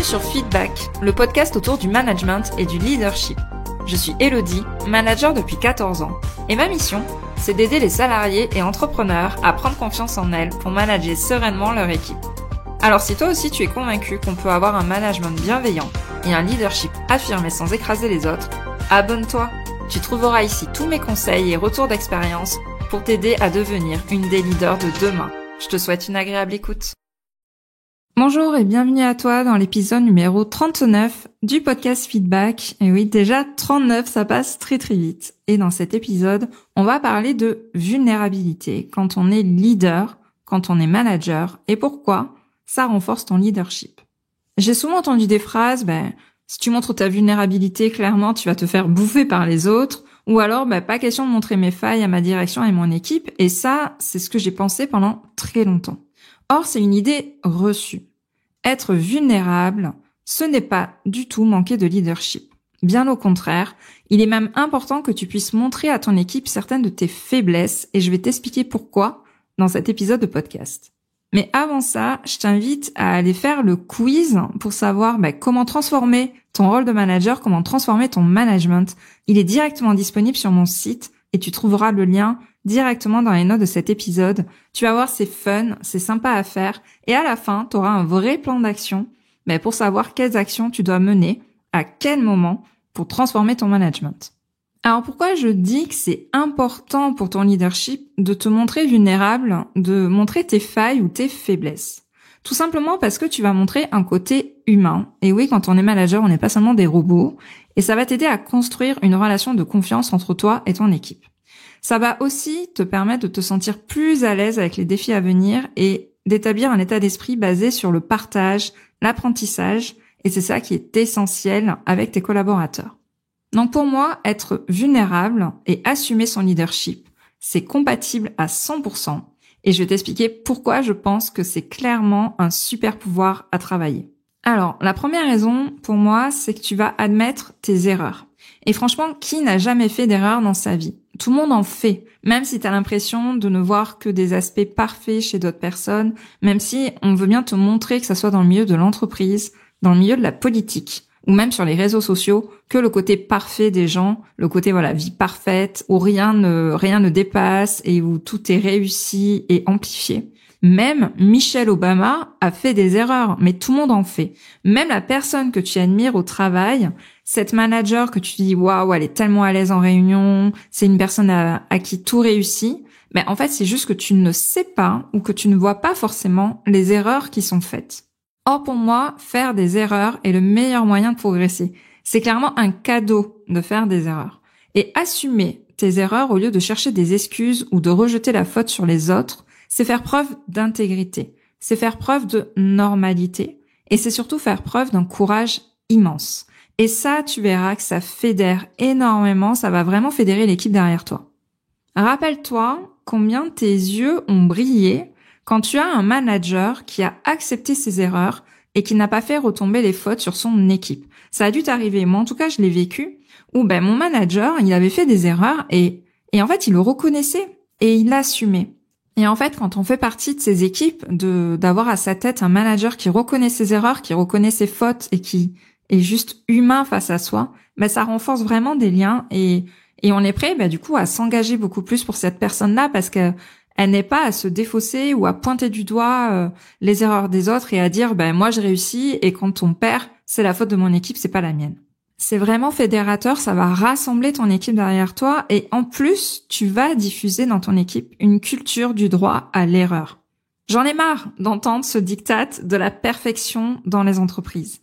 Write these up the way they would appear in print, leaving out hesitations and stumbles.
sur Feedback, le podcast autour du management et du leadership. Je suis Elodie, manager depuis 14 ans, et ma mission, c'est d'aider les salariés et entrepreneurs à prendre confiance en elles pour manager sereinement leur équipe. Alors si toi aussi tu es convaincu qu'on peut avoir un management bienveillant et un leadership affirmé sans écraser les autres, abonne-toi. Tu trouveras ici tous mes conseils et retours d'expérience pour t'aider à devenir une des leaders de demain. Je te souhaite une agréable écoute. Bonjour et bienvenue à toi dans l'épisode numéro 39 du podcast Feedback. Et oui, déjà 39, ça passe très très vite. Et dans cet épisode, on va parler de vulnérabilité quand on est leader, quand on est manager et pourquoi ça renforce ton leadership. J'ai souvent entendu des phrases, si tu montres ta vulnérabilité, clairement, tu vas te faire bouffer par les autres. Ou alors, pas question de montrer mes failles à ma direction et mon équipe. Et ça, c'est ce que j'ai pensé pendant très longtemps. Or, c'est une idée reçue. Être vulnérable, ce n'est pas du tout manquer de leadership. Bien au contraire, il est même important que tu puisses montrer à ton équipe certaines de tes faiblesses et je vais t'expliquer pourquoi dans cet épisode de podcast. Mais avant ça, je t'invite à aller faire le quiz pour savoir comment transformer ton rôle de manager, comment transformer ton management. Il est directement disponible sur mon site et tu trouveras le lien directement dans les notes de cet épisode. Tu vas voir, c'est fun, c'est sympa à faire et à la fin, tu auras un vrai plan d'action pour savoir quelles actions tu dois mener, à quel moment pour transformer ton management. Alors pourquoi je dis que c'est important pour ton leadership de te montrer vulnérable, de montrer tes failles ou tes faiblesses? Tout simplement parce que tu vas montrer un côté humain. Et oui, quand on est manager, on n'est pas seulement des robots. Et ça va t'aider à construire une relation de confiance entre toi et ton équipe. Ça va aussi te permettre de te sentir plus à l'aise avec les défis à venir et d'établir un état d'esprit basé sur le partage, l'apprentissage. Et c'est ça qui est essentiel avec tes collaborateurs. Donc pour moi, être vulnérable et assumer son leadership, c'est compatible à 100%. Et je vais t'expliquer pourquoi je pense que c'est clairement un super pouvoir à travailler. Alors, la première raison pour moi, c'est que tu vas admettre tes erreurs. Et franchement, qui n'a jamais fait d'erreur dans sa vie? Tout le monde en fait, même si tu as l'impression de ne voir que des aspects parfaits chez d'autres personnes, même si on veut bien te montrer que ça soit dans le milieu de l'entreprise, dans le milieu de la politique, ou même sur les réseaux sociaux, que le côté parfait des gens, le côté vie parfaite, où rien ne dépasse et où tout est réussi et amplifié. Même Michelle Obama a fait des erreurs, mais tout le monde en fait. Même la personne que tu admires au travail, cette manager que tu dis waouh, elle est tellement à l'aise en réunion, c'est une personne à qui tout réussit, en fait, c'est juste que tu ne sais pas ou que tu ne vois pas forcément les erreurs qui sont faites. Or, pour moi, faire des erreurs est le meilleur moyen de progresser. C'est clairement un cadeau de faire des erreurs. Et assumer tes erreurs au lieu de chercher des excuses ou de rejeter la faute sur les autres, c'est faire preuve d'intégrité. C'est faire preuve de normalité. Et c'est surtout faire preuve d'un courage immense. Et ça, tu verras que ça fédère énormément. Ça va vraiment fédérer l'équipe derrière toi. Rappelle-toi combien tes yeux ont brillé quand tu as un manager qui a accepté ses erreurs et qui n'a pas fait retomber les fautes sur son équipe. Ça a dû t'arriver, moi en tout cas je l'ai vécu, où mon manager, il avait fait des erreurs et en fait il le reconnaissait et il l'assumait. Et en fait quand on fait partie de ces équipes, d'avoir à sa tête un manager qui reconnaît ses erreurs, qui reconnaît ses fautes et qui est juste humain face à soi, ça renforce vraiment des liens et on est prêt du coup à s'engager beaucoup plus pour cette personne-là parce que elle n'est pas à se défausser ou à pointer du doigt les erreurs des autres et à dire moi je réussis et quand on perd, c'est la faute de mon équipe, c'est pas la mienne. C'est vraiment fédérateur, ça va rassembler ton équipe derrière toi et en plus, tu vas diffuser dans ton équipe une culture du droit à l'erreur. J'en ai marre d'entendre ce diktat de la perfection dans les entreprises.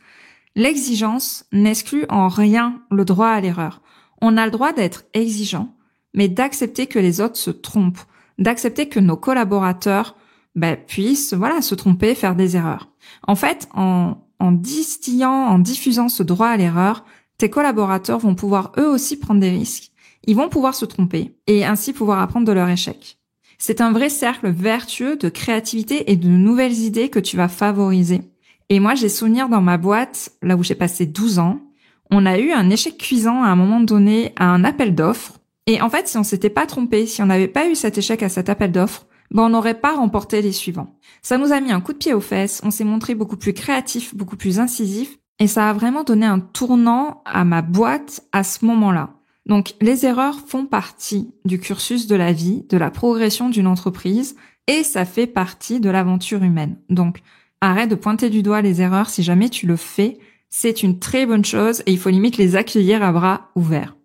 L'exigence n'exclut en rien le droit à l'erreur. On a le droit d'être exigeant, mais d'accepter que les autres se trompent, d'accepter que nos collaborateurs puissent se tromper, faire des erreurs. En fait, en diffusant ce droit à l'erreur, tes collaborateurs vont pouvoir eux aussi prendre des risques. Ils vont pouvoir se tromper et ainsi pouvoir apprendre de leur échec. C'est un vrai cercle vertueux de créativité et de nouvelles idées que tu vas favoriser. Et moi, j'ai souvenir dans ma boîte, là où j'ai passé 12 ans, on a eu un échec cuisant à un moment donné à un appel d'offres. Et en fait, si on s'était pas trompé, si on n'avait pas eu cet échec à cet appel d'offres, on n'aurait pas remporté les suivants. Ça nous a mis un coup de pied aux fesses, on s'est montré beaucoup plus créatif, beaucoup plus incisif, et ça a vraiment donné un tournant à ma boîte à ce moment-là. Donc, les erreurs font partie du cursus de la vie, de la progression d'une entreprise, et ça fait partie de l'aventure humaine. Donc, arrête de pointer du doigt les erreurs si jamais tu le fais. C'est une très bonne chose et il faut limite les accueillir à bras ouverts.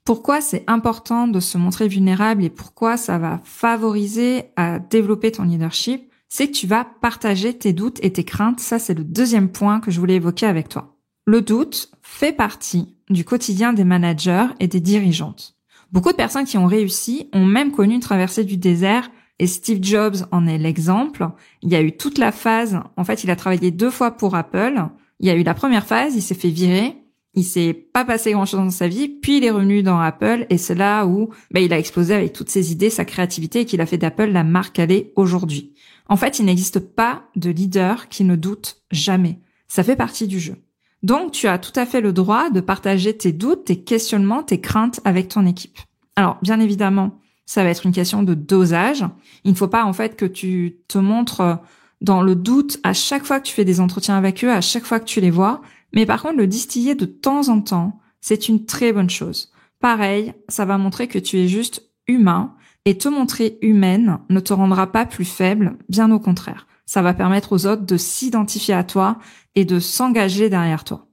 Pourquoi c'est important de se montrer vulnérable et pourquoi ça va favoriser à développer ton leadership, c'est que tu vas partager tes doutes et tes craintes. Ça, c'est le deuxième point que je voulais évoquer avec toi. Le doute fait partie du quotidien des managers et des dirigeantes. Beaucoup de personnes qui ont réussi ont même connu une traversée du désert et Steve Jobs en est l'exemple. Il y a eu toute la phase, en fait, il a travaillé 2 fois pour Apple. Il y a eu la première phase, il s'est fait virer. Il s'est pas passé grand-chose dans sa vie, puis il est revenu dans Apple et c'est là où il a explosé avec toutes ses idées, sa créativité et qu'il a fait d'Apple la marque qu'elle est aujourd'hui. En fait, il n'existe pas de leader qui ne doute jamais. Ça fait partie du jeu. Donc, tu as tout à fait le droit de partager tes doutes, tes questionnements, tes craintes avec ton équipe. Alors, bien évidemment, ça va être une question de dosage. Il ne faut pas en fait que tu te montres dans le doute à chaque fois que tu fais des entretiens avec eux, à chaque fois que tu les vois. Mais par contre, le distiller de temps en temps, c'est une très bonne chose. Pareil, ça va montrer que tu es juste humain et te montrer humaine ne te rendra pas plus faible, bien au contraire. Ça va permettre aux autres de s'identifier à toi et de s'engager derrière toi.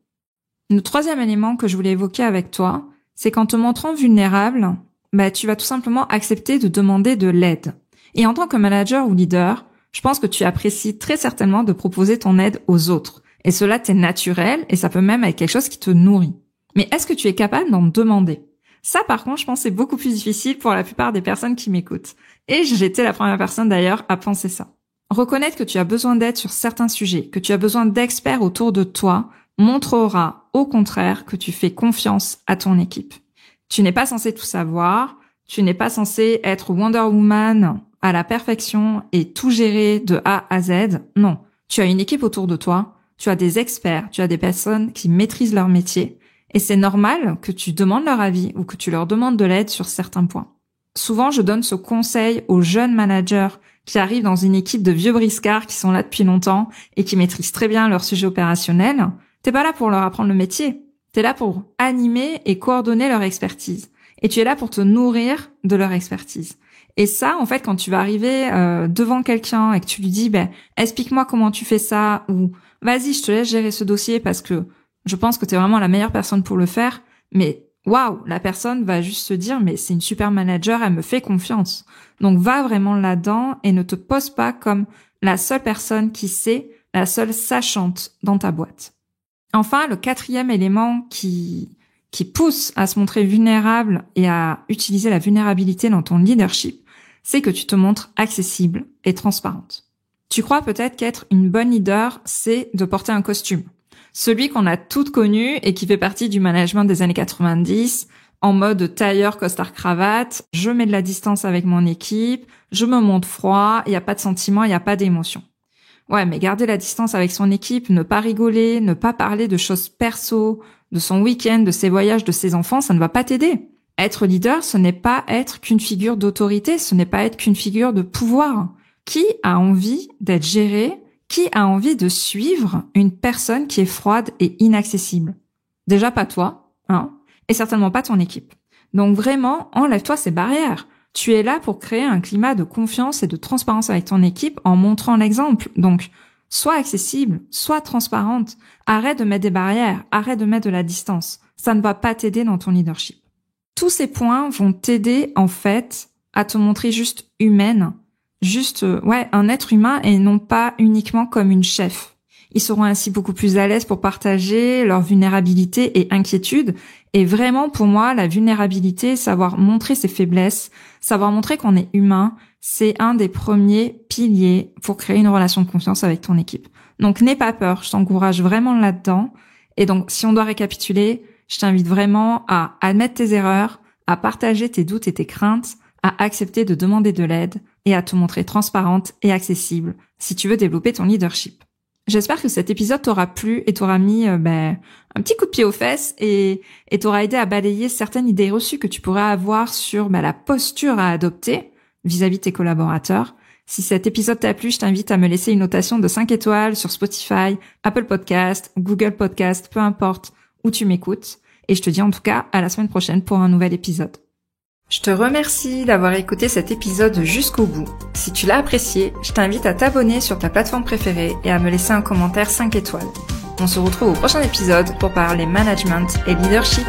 Le troisième élément que je voulais évoquer avec toi, c'est qu'en te montrant vulnérable, tu vas tout simplement accepter de demander de l'aide. Et en tant que manager ou leader, je pense que tu apprécies très certainement de proposer ton aide aux autres. Et cela t'est naturel et ça peut même être quelque chose qui te nourrit. Mais est-ce que tu es capable d'en demander? Ça, par contre, je pense que c'est beaucoup plus difficile pour la plupart des personnes qui m'écoutent. Et j'étais la première personne d'ailleurs à penser ça. Reconnaître que tu as besoin d'aide sur certains sujets, que tu as besoin d'experts autour de toi, montrera au contraire que tu fais confiance à ton équipe. Tu n'es pas censé tout savoir, tu n'es pas censé être Wonder Woman à la perfection et tout gérer de A à Z. Non, tu as une équipe autour de toi. Tu as des experts, tu as des personnes qui maîtrisent leur métier et c'est normal que tu demandes leur avis ou que tu leur demandes de l'aide sur certains points. Souvent, je donne ce conseil aux jeunes managers qui arrivent dans une équipe de vieux briscards qui sont là depuis longtemps et qui maîtrisent très bien leur sujet opérationnel. T'es pas là pour leur apprendre le métier. T'es là pour animer et coordonner leur expertise. Et tu es là pour te nourrir de leur expertise. Et ça, en fait, quand tu vas arriver devant quelqu'un et que tu lui dis explique-moi comment tu fais ça ou vas-y, je te laisse gérer ce dossier parce que je pense que tu es vraiment la meilleure personne pour le faire. Mais waouh, la personne va juste se dire mais c'est une super manager, elle me fait confiance. Donc va vraiment là-dedans et ne te pose pas comme la seule personne qui sait, la seule sachante dans ta boîte. Enfin, le 4e élément qui pousse à se montrer vulnérable et à utiliser la vulnérabilité dans ton leadership, c'est que tu te montres accessible et transparente. Tu crois peut-être qu'être une bonne leader, c'est de porter un costume. Celui qu'on a toutes connu et qui fait partie du management des années 90, en mode tailleur, costard, cravate, je mets de la distance avec mon équipe, je me montre froid, il n'y a pas de sentiments, il n'y a pas d'émotion. Ouais, mais garder la distance avec son équipe, ne pas rigoler, ne pas parler de choses perso, de son week-end, de ses voyages, de ses enfants, ça ne va pas t'aider. Être leader, ce n'est pas être qu'une figure d'autorité, ce n'est pas être qu'une figure de pouvoir. Qui a envie d'être géré? Qui a envie de suivre une personne qui est froide et inaccessible? Déjà pas toi, et certainement pas ton équipe. Donc vraiment, enlève-toi ces barrières. Tu es là pour créer un climat de confiance et de transparence avec ton équipe en montrant l'exemple. Donc, sois accessible, sois transparente. Arrête de mettre des barrières, arrête de mettre de la distance. Ça ne va pas t'aider dans ton leadership. Tous ces points vont t'aider, en fait, à te montrer juste humaine, juste, un être humain et non pas uniquement comme une chef. Ils seront ainsi beaucoup plus à l'aise pour partager leur vulnérabilité et inquiétude. Et vraiment, pour moi, la vulnérabilité, savoir montrer ses faiblesses, savoir montrer qu'on est humain, c'est un des premiers piliers pour créer une relation de confiance avec ton équipe. Donc, n'aie pas peur, je t'encourage vraiment là-dedans. Et donc, si on doit récapituler, je t'invite vraiment à admettre tes erreurs, à partager tes doutes et tes craintes, à accepter de demander de l'aide et à te montrer transparente et accessible si tu veux développer ton leadership. J'espère que cet épisode t'aura plu et t'aura mis un petit coup de pied aux fesses et t'aura aidé à balayer certaines idées reçues que tu pourrais avoir sur la posture à adopter vis-à-vis de tes collaborateurs. Si cet épisode t'a plu, je t'invite à me laisser une notation de 5 étoiles sur Spotify, Apple Podcast, Google Podcast, peu importe où tu m'écoutes. Et je te dis en tout cas à la semaine prochaine pour un nouvel épisode. Je te remercie d'avoir écouté cet épisode jusqu'au bout. Si tu l'as apprécié, je t'invite à t'abonner sur ta plateforme préférée et à me laisser un commentaire 5 étoiles. On se retrouve au prochain épisode pour parler management et leadership.